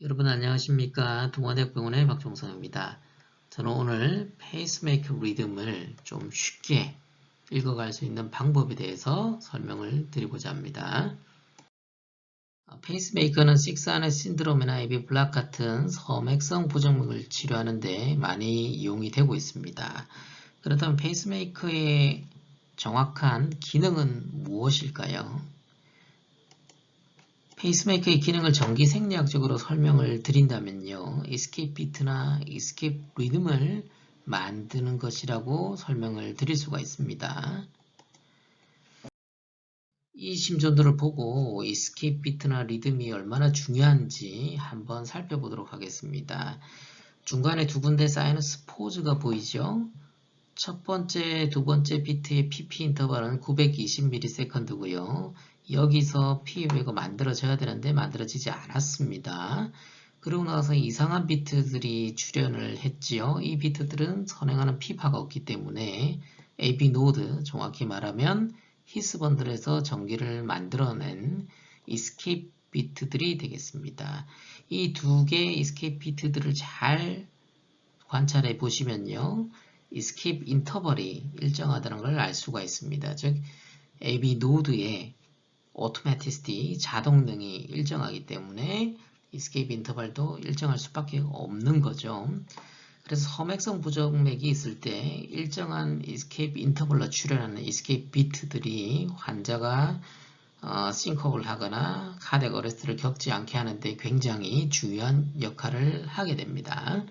여러분 안녕하십니까? 동아대학병원의 박종성입니다. 저는 오늘 페이스메이커 리듬을 좀 쉽게 읽어갈 수 있는 방법에 대해서 설명을 드리고자 합니다. 페이스메이커는 식스아네 신드롬이나 에비 블락 같은 섬액성 부정맥을 치료하는 데 많이 이용이 되고 있습니다. 그렇다면 페이스메이커의 정확한 기능은 무엇일까요? 페이스메이커의 기능을 전기 생리학적으로 설명을 드린다면요. 이스케이프 비트나 이스케이프 리듬을 만드는 것이라고 설명을 드릴 수가 있습니다. 이 심전도를 보고 이스케이프 비트나 리듬이 얼마나 중요한지 한번 살펴보도록 하겠습니다. 중간에 두 군데 사이너스 포즈가 보이죠? 첫 번째, 두 번째 비트의 PP 인터벌은 920ms고요. 여기서 P웨가 만들어져야 되는데 만들어지지 않았습니다. 그러고 나서 이상한 비트들이 출현을 했지요. 이 비트들은 선행하는 P파가 없기 때문에 AB 노드, 정확히 말하면 히스번들에서 전기를 만들어낸 이스케이프 비트들이 되겠습니다. 이 두 개의 이스케이프 비트들을 잘 관찰해 보시면요. 이스케이프 인터벌이 일정하다는 걸 알 수가 있습니다. 즉, AB 노드의 오토매티시티, 자동등이 일정하기 때문에 이스케이프 인터벌도 일정할 수밖에 없는 거죠. 그래서 섬액성 부정맥이 있을 때 일정한 이스케이프 인터벌로 출현하는 이스케이프 비트들이 환자가 싱크업을 하거나 카디악 어레스트를 겪지 않게 하는데 굉장히 중요한 역할을 하게 됩니다.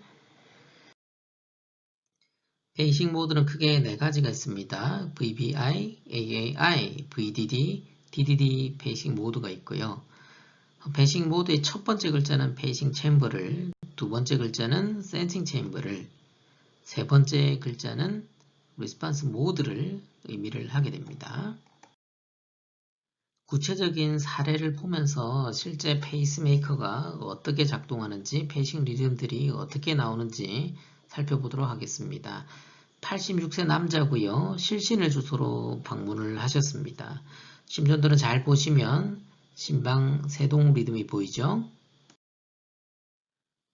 베이식 모드는 크게 네 가지가 있습니다. VBI, AAI, VDD, DDD 베이식 모드가 있고요. 베이식 모드의 첫 번째 글자는 베이식 챔버를, 두 번째 글자는 센싱 챔버를, 세 번째 글자는 리스판스 모드를 의미를 하게 됩니다. 구체적인 사례를 보면서 실제 페이스메이커가 어떻게 작동하는지, 베이식 리듬들이 어떻게 나오는지 살펴보도록 하겠습니다. 86세 남자고요. 실신을 주소로 방문을 하셨습니다. 심전도는 잘 보시면 심방 세동 리듬이 보이죠?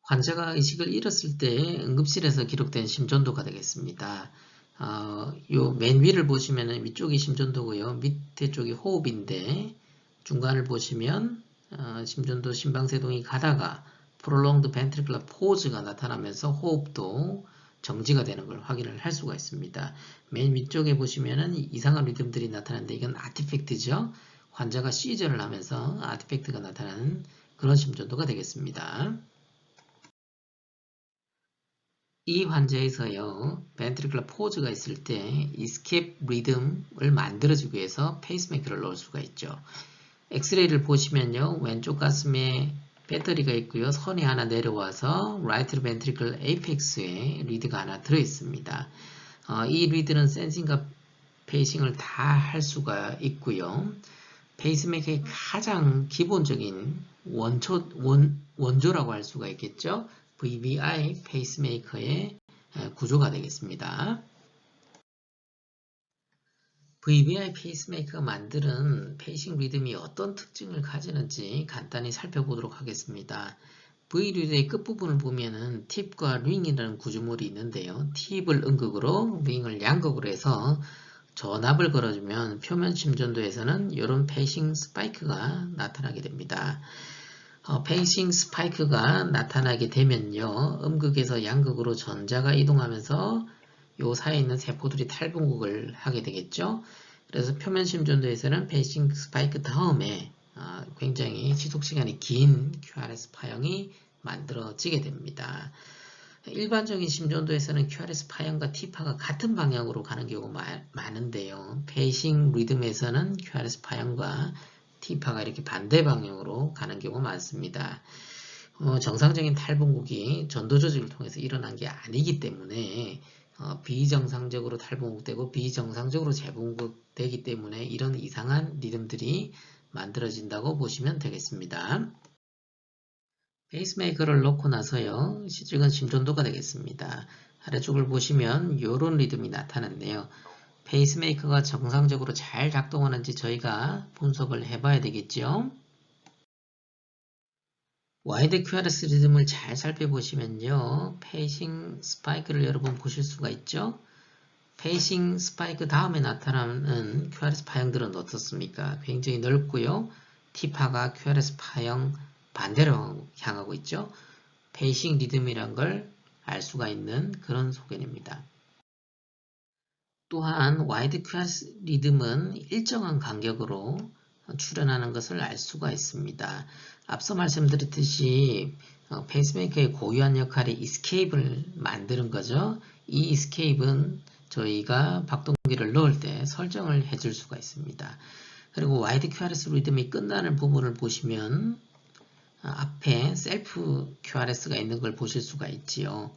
환자가 의식을 잃었을 때 응급실에서 기록된 심전도가 되겠습니다. 요 맨 위를 보시면 위쪽이 심전도고요. 밑에 쪽이 호흡인데 중간을 보시면 심전도 심방세동이 가다가 prolonged ventricular pause가 나타나면서 호흡도 정지가 되는 걸 확인을 할 수가 있습니다. 맨 위쪽에 보시면은 이상한 리듬들이 나타나는데 이건 아티팩트죠. 환자가 시저를 하면서 아티팩트가 나타나는 그런 심전도가 되겠습니다. 이 환자에서요, ventricular pause가 있을 때 escape rhythm을 만들어주기 위해서 페이스메이커를 넣을 수가 있죠. 엑스레이를 보시면요, 왼쪽 가슴에 배터리가 있고요, 선이 하나 내려와서 right ventricle apex에 리드가 하나 들어있습니다. 이 리드는 센싱과 페이싱을 다 할 수가 있고요. 페이스메이커의 가장 기본적인 원조라고 할 수가 있겠죠. VBI 페이스메이커의 구조가 되겠습니다. VBI 페이스메이커가 만드는 페이싱 리듬이 어떤 특징을 가지는지 간단히 살펴보도록 하겠습니다. V리드의 끝부분을 보면은 팁과 링이라는 구조물이 있는데요. 팁을 음극으로, 링을 양극으로 해서 전압을 걸어주면 표면 심전도에서는 이런 페이싱 스파이크가 나타나게 됩니다. 페이싱 스파이크가 나타나게 되면요, 음극에서 양극으로 전자가 이동하면서 요 사이에 있는 세포들이 탈분극을 하게 되겠죠. 그래서 표면 심전도에서는 페이싱 스파이크 다음에 굉장히 지속시간이 긴 QRS 파형이 만들어지게 됩니다. 일반적인 심전도에서는 QRS 파형과 T파가 같은 방향으로 가는 경우가 많은데요. 페이싱 리듬에서는 QRS 파형과 T파가 이렇게 반대 방향으로 가는 경우가 많습니다. 정상적인 탈분국이 전도 조직을 통해서 일어난 게 아니기 때문에 비정상적으로 탈분국되고 비정상적으로 재분국되기 때문에 이런 이상한 리듬들이 만들어진다고 보시면 되겠습니다. 페이스메이커를 넣고 나서요, 시직은 심전도가 되겠습니다. 아래쪽을 보시면 이런 리듬이 나타났네요. 페이스메이커가 정상적으로 잘 작동하는지 저희가 분석을 해봐야 되겠죠. 와이드 QRS 리듬을 잘 살펴보시면요. 페이싱 스파이크를 여러분 보실 수가 있죠. 페이싱 스파이크 다음에 나타나는 QRS 파형들은 어떻습니까? 굉장히 넓고요. T파가 QRS 파형 반대로 향하고 있죠. 페이싱 리듬이란 걸 알 수가 있는 그런 소견입니다. 또한 와이드 QRS 리듬은 일정한 간격으로 출현하는 것을 알 수가 있습니다. 앞서 말씀드렸듯이 페이스메이커의 고유한 역할이 이스케이프를 만드는 거죠. 이 이스케이프는 저희가 박동기를 넣을 때 설정을 해줄 수가 있습니다. 그리고 와이드 QRS 리듬이 끝나는 부분을 보시면 앞에 셀프 QRS가 있는 걸 보실 수가 있지요.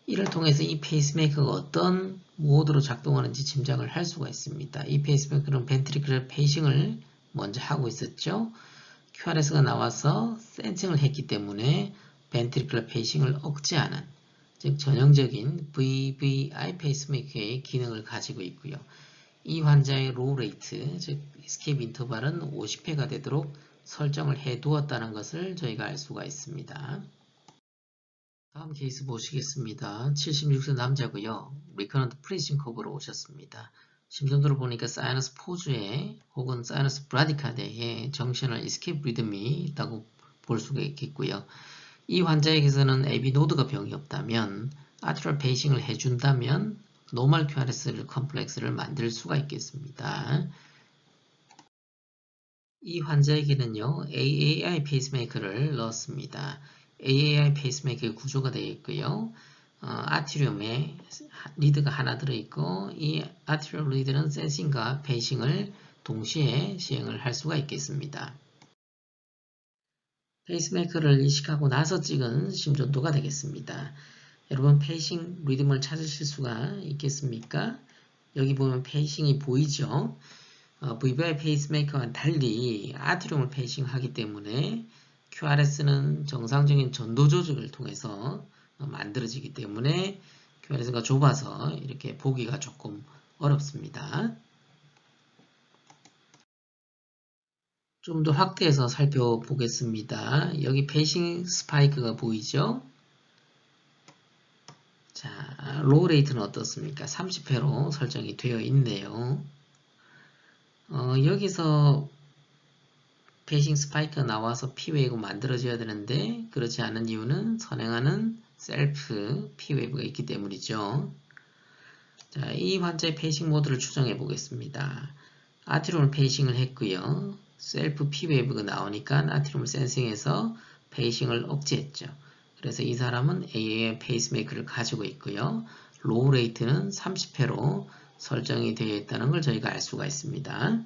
이를 통해서 이 페이스메이커가 어떤 모드로 작동하는지 짐작을 할 수가 있습니다. 이 페이스메이커는 벤트리클 페이싱을 먼저 하고 있었죠. QRS가 나와서 센싱을 했기 때문에 벤트리클 페이싱을 억제하는, 즉 전형적인 VVI 페이스메이커의 기능을 가지고 있고요. 이 환자의 로우 레이트, 즉 에스케이프 인터벌은 50회가 되도록 설정을 해 두었다는 것을 저희가 알 수가 있습니다. 다음 케이스 보시겠습니다. 76세 남자고요. 리커넌트 프리징 커브로 오셨습니다. 심전도를 보니까 사이너스 포즈에 혹은 사이너스 브라디카드에 정션을 에스케이프 리듬이 있다고 볼 수가 있겠고요. 이 환자에게서는 AV 노드가 병이 없다면 아트럴 페이싱을 해준다면 노멀 QRS 컴플렉스를 만들 수가 있겠습니다. 이 환자에게는요, AAI 페이스메이커를 넣었습니다. AAI 페이스메이커의 구조가 되어 있고요. 아티륨에 리드가 하나 들어있고 이 아티륨 리드는 센싱과 페이싱을 동시에 시행을 할 수가 있겠습니다. 페이스메이커를 이식하고 나서 찍은 심전도가 되겠습니다. 여러분 페이싱 리듬을 찾으실 수가 있겠습니까? 여기 보면 페이싱이 보이죠? VVI 페이스메이커와는 달리 아티륨을 페이싱하기 때문에 QRS는 정상적인 전도 조직을 통해서 만들어지기 때문에 QRS가 좁아서 이렇게 보기가 조금 어렵습니다. 좀 더 확대해서 살펴보겠습니다. 여기 페이싱 스파이크가 보이죠? 자, 로우 레이트는 어떻습니까? 30회로 설정이 되어 있네요. 여기서 페이싱 스파이크가 나와서 P웨이브가 만들어져야 되는데 그렇지 않은 이유는 선행하는 셀프 P웨이브가 있기 때문이죠. 자, 이 환자의 페이싱 모드를 추정해 보겠습니다. 아티룸을 페이싱을 했고요. 셀프 P웨이브가 나오니까 아티룸을 센싱해서 페이싱을 억제했죠. 그래서 이 사람은 AAI 페이스메이커를 가지고 있고요. 로우 레이트는 30회로 설정이 되어 있다는 걸 저희가 알 수가 있습니다.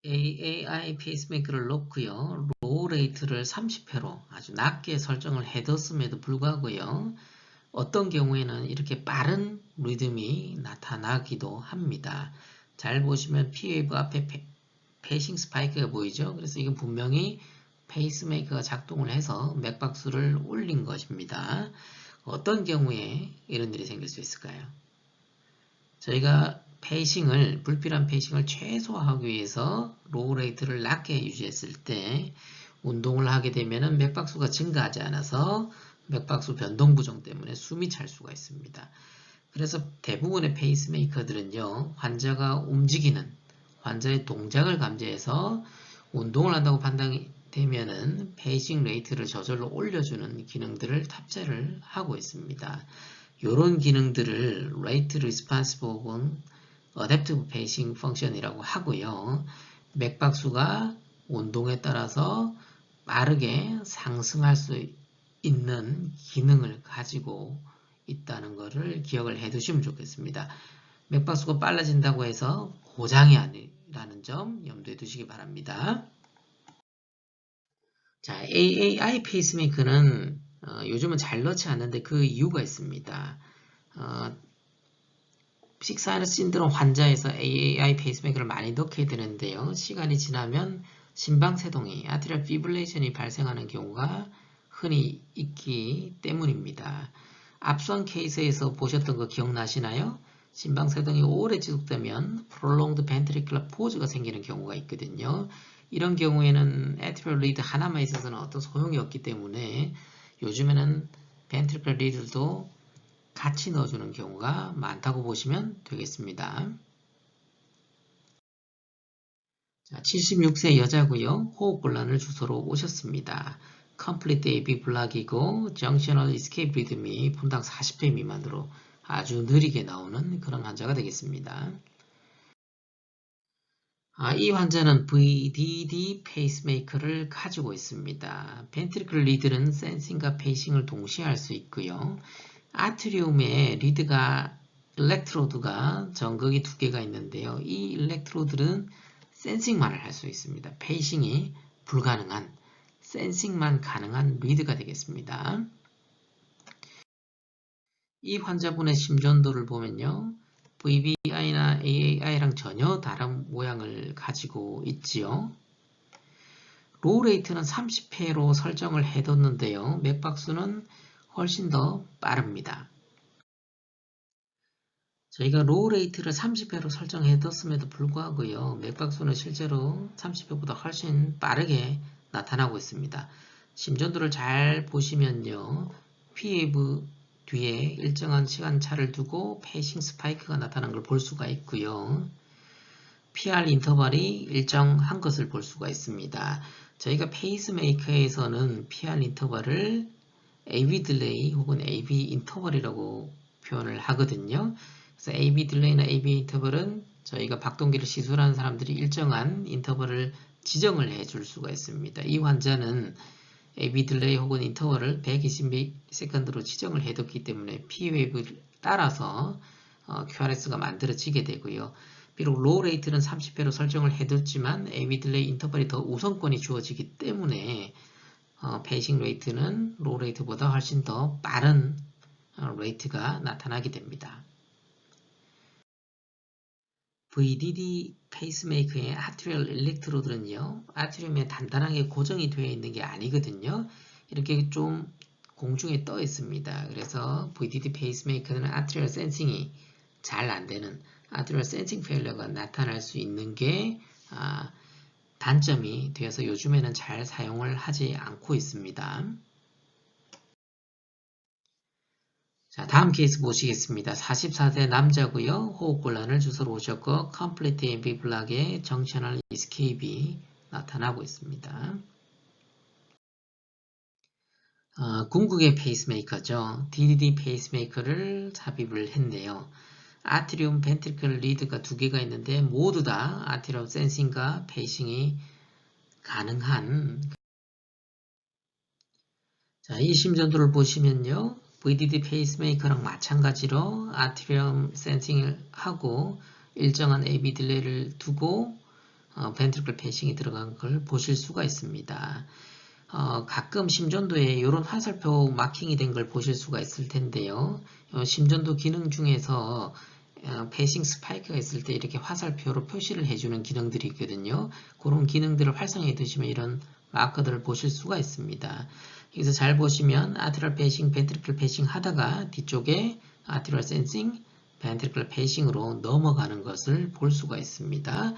AAI 페이스메이커를 넣고요. 로우 레이트를 30회로 아주 낮게 설정을 해뒀음에도 불구하고요. 어떤 경우에는 이렇게 빠른 리듬이 나타나기도 합니다. 잘 보시면 P웨이브 앞에 페이싱 스파이크가 보이죠? 그래서 이건 분명히 페이스메이커가 작동을 해서 맥박수를 올린 것입니다. 어떤 경우에 이런 일이 생길 수 있을까요? 저희가 페이싱을, 불필요한 페이싱을 최소화하기 위해서 로우 레이트를 낮게 유지했을 때 운동을 하게 되면 맥박수가 증가하지 않아서 맥박수 변동 부정 때문에 숨이 찰 수가 있습니다. 그래서 대부분의 페이스메이커들은요, 환자가 움직이는, 환자의 동작을 감지해서 운동을 한다고 판단이 되면은 페이싱 레이트를 저절로 올려주는 기능들을 탑재를 하고 있습니다. 이런 기능들을 Rate Responsive 혹은 Adaptive Pacing Function이라고 하고요. 맥박수가 운동에 따라서 빠르게 상승할 수 있는 기능을 가지고 있다는 것을 기억을 해 두시면 좋겠습니다. 맥박수가 빨라진다고 해서 고장이 아니라는 점 염두에 두시기 바랍니다. 자, AAI 페이스메이커는 요즘은 잘 넣지 않는데 그 이유가 있습니다. 식사이너스 신드롬 환자에서 AAI 페이스메이커를 많이 넣게 되는데요. 시간이 지나면 심방세동이, 아트리얼 피브레이션이 발생하는 경우가 흔히 있기 때문입니다. 앞선 케이스에서 보셨던 거 기억나시나요? 심방세동이 오래 지속되면 prolonged ventricular pause가 생기는 경우가 있거든요. 이런 경우에는 atrial lead 하나만 있어서는 어떤 소용이 없기 때문에 요즘에는 ventricular lead도 같이 넣어주는 경우가 많다고 보시면 되겠습니다. 자, 76세 여자고요. 호흡곤란을 주소로 오셨습니다. Complete AV 블락이고 Junctional Escape Rhythm이 분당 40회 미만으로 아주 느리게 나오는 그런 환자가 되겠습니다. 이 환자는 VDD 페이스메이커를 가지고 있습니다. 벤트리클 리드는 센싱과 페이싱을 동시에 할 수 있고요. 아트리움에 리드가 일렉트로드가 전극이 2개가 있는데요. 이 일렉트로드는 센싱만을 할 수 있습니다. 페이싱이 불가능한, 센싱만 가능한 리드가 되겠습니다. 이 환자분의 심전도를 보면요. VBI나 AAI랑 전혀 다른 모양을 가지고 있지요. 로우 레이트는 30회로 설정을 해뒀는데요. 맥박수는 훨씬 더 빠릅니다. 저희가 로우 레이트를 30회로 설정해뒀음에도 불구하고요. 맥박수는 실제로 30회보다 훨씬 빠르게 나타나고 있습니다. 심전도를 잘 보시면요. P웨이브 뒤에 일정한 시간차를 두고 페이싱 스파이크가 나타난 걸 볼 수가 있고요. PR 인터벌이 일정한 것을 볼 수가 있습니다. 저희가 페이스메이커에서는 PR 인터벌을 AV 딜레이 혹은 AV 인터벌이라고 표현을 하거든요. 그래서 AV 딜레이나 AV 인터벌은 저희가 박동기를 시술하는 사람들이 일정한 인터벌을 지정을 해줄 수가 있습니다. 이 환자는 AV 딜레이 혹은 인터벌을 120세컨드로 지정을 해뒀기 때문에 P웨이브를 따라서 QRS가 만들어지게 되고요. 비록 로우 레이트는 30회로 설정을 해뒀지만 AV 딜레이 인터벌이 더 우선권이 주어지기 때문에 페이싱 레이트는 로우 레이트보다 훨씬 더 빠른 레이트가 나타나게 됩니다. VDD 페이스메이커의 아트리얼 일렉트로드는요, 아트리움에 단단하게 고정이 되어 있는 게 아니거든요. 이렇게 좀 공중에 떠 있습니다. 그래서 VDD 페이스메이커는 아트리얼 센싱이 잘 안 되는 아트리얼 센싱 페일러가 나타날 수 있는 게 단점이 되어서 요즘에는 잘 사용을 하지 않고 있습니다. 자, 다음 케이스 보시겠습니다. 44세 남자고요. 호흡곤란을 주소로 오셨고 컴플리트 AV 블락에 정셔널 이스케이프이 나타나고 있습니다. 궁극의 페이스메이커죠. DDD 페이스메이커를 삽입을 했네요. 아트리움 벤트리클 리드가 2개가 있는데 모두 다 아트리움 센싱과 페이싱이 가능한 자, 이 심전도를 보시면요. VDD 페이스메이커랑 마찬가지로 아트리움 센싱을 하고 일정한 AB 딜레이를 두고 벤트리클 페이싱이 들어간 걸 보실 수가 있습니다. 가끔 심전도에 이런 화살표 마킹이 된 걸 보실 수가 있을 텐데요. 심전도 기능 중에서 페이싱 스파이크가 있을 때 이렇게 화살표로 표시를 해주는 기능들이 있거든요. 그런 기능들을 활성화해 두시면 이런 마커들을 보실 수가 있습니다. 여기서 잘 보시면 아트리얼 페이싱, 벤트리클 페이싱 하다가 뒤쪽에 아트리얼 센싱, 벤트리클 페이싱으로 넘어가는 것을 볼 수가 있습니다.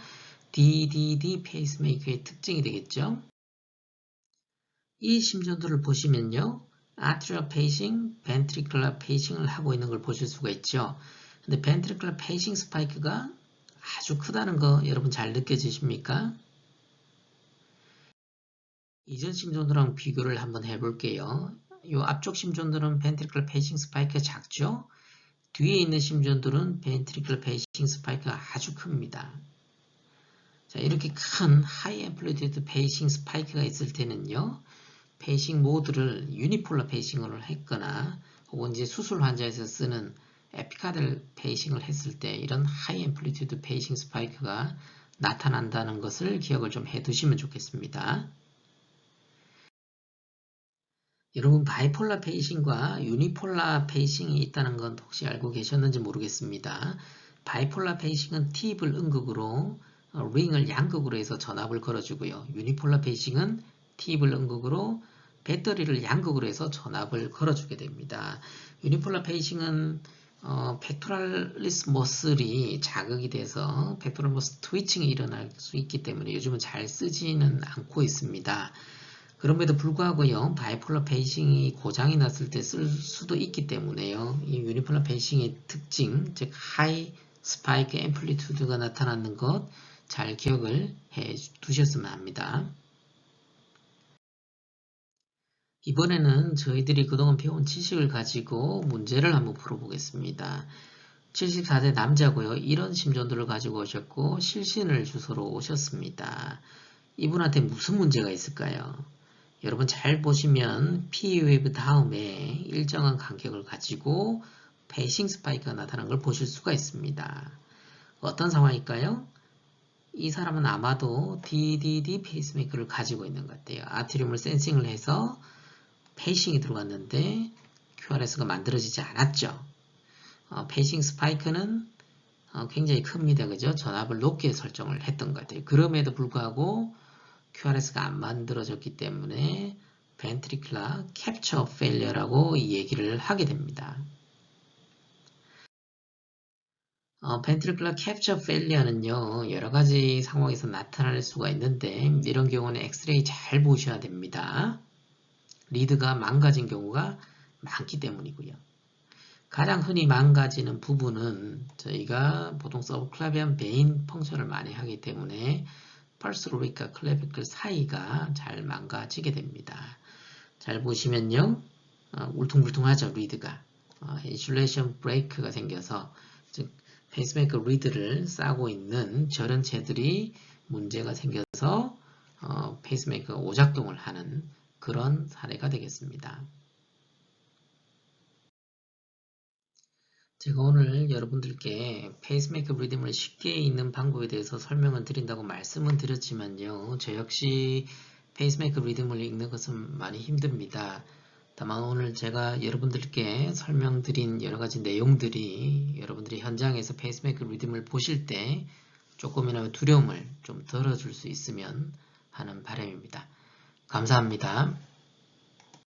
DDD 페이스메이커의 특징이 되겠죠. 이 심전도를 보시면요. 아트리얼 페이싱, 벤트리클 페이싱을 하고 있는 걸 보실 수가 있죠. 근데 벤트리클 페이싱 스파이크가 아주 크다는 거 여러분 잘 느껴지십니까? 이전 심전도랑 비교를 한번 해볼게요. 이 앞쪽 심전도는 벤트리클 페이싱 스파이크가 작죠? 뒤에 있는 심전도는 벤트리클 페이싱 스파이크가 아주 큽니다. 자, 이렇게 큰 하이 앰플리튜드 페이싱 스파이크가 있을 때는요. 페이싱 모드를 유니폴러 페이싱으로 했거나 혹은 이제 수술 환자에서 쓰는 에피카델 페이싱을 했을 때 이런 하이 앰플리튜드 페이싱 스파이크가 나타난다는 것을 기억을 좀 해두시면 좋겠습니다. 여러분 바이폴라 페이싱과 유니폴라 페이싱이 있다는 건 혹시 알고 계셨는지 모르겠습니다. 바이폴라 페이싱은 팁을 음극으로 링을 양극으로 해서 전압을 걸어주고요. 유니폴라 페이싱은 팁을 음극으로 배터리를 양극으로 해서 전압을 걸어주게 됩니다. 유니폴라 페이싱은 팩토랄리스 머슬이 자극이 돼서 팩토럴 머슬 트위칭이 일어날 수 있기 때문에 요즘은 잘 쓰지는 않고 있습니다. 그럼에도 불구하고요, 바이폴러 페이싱이 고장이 났을 때 쓸 수도 있기 때문에요. 이 유니폴러 페이싱의 특징, 즉 하이 스파이크 앰플리튜드가 나타나는 것 잘 기억을 해 두셨으면 합니다. 이번에는 저희들이 그동안 배운 지식을 가지고 문제를 한번 풀어보겠습니다. 74세 남자고요. 이런 심전도를 가지고 오셨고 실신을 주소로 오셨습니다. 이분한테 무슨 문제가 있을까요? 여러분 잘 보시면 P-웨이브 다음에 일정한 간격을 가지고 페이싱 스파이크가 나타난 걸 보실 수가 있습니다. 어떤 상황일까요? 이 사람은 아마도 DDD 페이스메이커를 가지고 있는 것 같아요. 아트리움을 센싱을 해서 페이싱이 들어갔는데 QRS가 만들어지지 않았죠. 페이싱 스파이크는 굉장히 큽니다. 그죠? 전압을 높게 설정을 했던 것 같아요. 그럼에도 불구하고 QRS가 안 만들어졌기 때문에 ventricular capture failure라고 이 얘기를 하게 됩니다. ventricular capture failure는요, 여러 가지 상황에서 나타날 수가 있는데, 이런 경우는 엑스레이 잘 보셔야 됩니다. 리드가 망가진 경우가 많기 때문이고요. 가장 흔히 망가지는 부분은 저희가 보통 서브클라비안 베인 펑션을 많이 하기 때문에 펄스 로릭과 클래비클 사이가 잘 망가지게 됩니다. 잘 보시면요, 울퉁불퉁하죠, 리드가. 인슐레이션 브레이크가 생겨서, 즉 페이스메이커 리드를 싸고 있는 저련체들이 문제가 생겨서 페이스메이커가 오작동을 하는 그런 사례가 되겠습니다. 제가 오늘 여러분들께 페이스메이커 리듬을 쉽게 읽는 방법에 대해서 설명을 드린다고 말씀은 드렸지만요. 저 역시 페이스메이커 리듬을 읽는 것은 많이 힘듭니다. 다만 오늘 제가 여러분들께 설명드린 여러가지 내용들이 여러분들이 현장에서 페이스메이커 리듬을 보실 때 조금이나마 두려움을 좀 덜어줄 수 있으면 하는 바람입니다. 감사합니다.